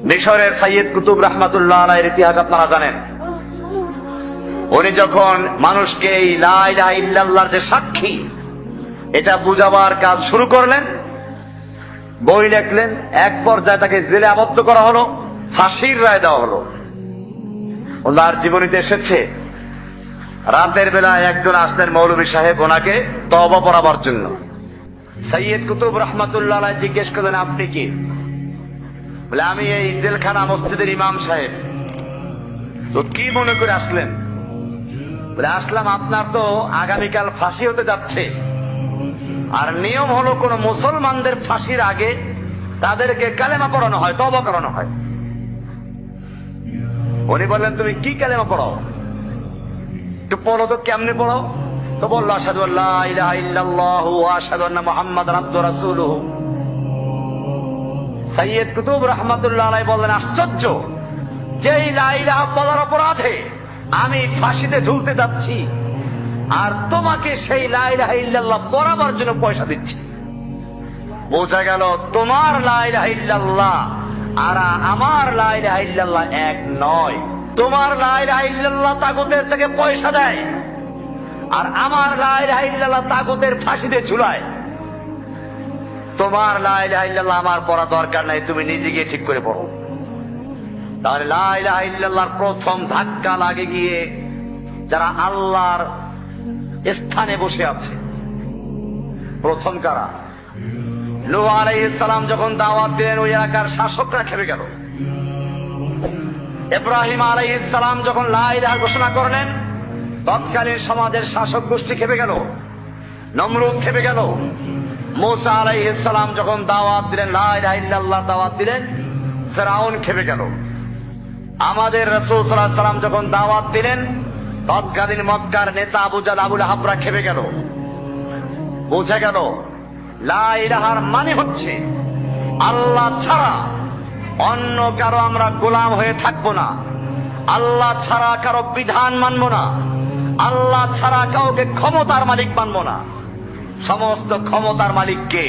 মিশরের সাইয়েদ কুতুব রহমাতুল্লাহ আলাইহির ইতিহাস আপনারা জানেন। উনি যখন মানুষকে এই লা ইলাহা ইল্লাল্লাহর যে সাক্ষী এটা বুঝাবার কাজ শুরু করলেন, বই লেখলেন, এক পর্যায়ে তাকে জেলে আবদ্ধ করা হলো, ফাঁসির রায় দেওয়া হলো। ওনার জীবনীতে এসেছে রাতের বেলায় একজন আসলেন মৌলভী সাহেব ওনাকে তওবা পড়াবার জন্য। সাইয়েদ কুতুব রহমাতুল্লাহ আলাইহি জিজ্ঞেস করলেন, আপনি কি? বলে, আমি এই জেলখানা মসজিদের ইমাম সাহেব। তো কি মনে করে আসলেন? বলে, আসলাম আপনার তো আগামীকাল ফাঁসি হতে যাচ্ছে, আর নিয়ম হলো কোন মুসলমানদের ফাঁসির আগে তাদেরকে কালেমা পড়ানো হয়, তওবা করানো হয়। উনি বললেন, তুমি কি কালেমা পড়াও? একটু পড়ো তো, কেমনে পড়াও? তো বললো, আশহাদু আল্লা ইলাহা ইল্লাল্লাহু ওয়া আশহাদু আন্না মুহাম্মাদান আবদুহু ওয়া রাসূলুহু। সাইয়েদ কুতুব রহমাতুল্লাহ আলাইহি বললেন, আশ্চর্য, যেই লা ইলাহা বলার অপরাধে আমি ফাঁসিতে ঝুলতে যাচ্ছি, আর তোমাকে সেই লা ইলাহা ইল্লাল্লাহ পড়াবার জন্য পয়সা দিচ্ছি। বোঝা গেল তোমার লা ইলাহা ইল্লাল্লাহ আর আমার লা ইলাহা ইল্লাল্লাহ এক নয়। তোমার লা ইলাহা ইল্লাল্লাহ তাগুতের থেকে পয়সা দেয়, আর আমার লা ইলাহা ইল্লাল্লাহ তাগুতের ফাঁসিতে ঝুলায়। তোমার লা ইলাহা ইল্লাল্লাহ আমার পড়া দরকার নাই, তুমি নিজে গিয়ে ঠিক করে পড়ো। তাহলে লা ইলাহা ইল্লাল্লাহর প্রথম ধাক্কা লাগে গিয়ে যারা আল্লাহর স্থানে বসে আছে। প্রথম কারা? নূহ আলাইহিস সালাম যখন দাওয়াত দিলেন, ওই এলাকার শাসকরা খেপে গেল। ইব্রাহিম আলাইহিস সালাম যখন লা ইলাহা ঘোষণা করলেন, তৎকালীন সমাজের শাসক গোষ্ঠী খেপে গেল, নমরুদ খেপে গেল। মূসা আলাইহিস সালাম যখন দাওয়াত দিলেন, লা ইলাহা ইল্লাল্লাহ দাওয়াত দিলেন, ফিরআউন খেপে গেল। আমাদের রাসূল সাল্লাল্লাহু আলাইহি ওয়াসাল্লাম যখন দাওয়াত দিলেন, তৎকালীন মক্কার নেতা আবু জাহল, আবু লাহাবরা খেপে গেল। বোঝা গেল লা ইলাহার মানে হচ্ছে আল্লাহ ছাড়া অন্য কারো আমরা গোলাম হয়ে থাকবো না, আল্লাহ ছাড়া কারো বিধান মানবো না, আল্লাহ ছাড়া কাউকে ক্ষমতার মালিক মানবো না। সমস্ত ক্ষমতার মালিক কে?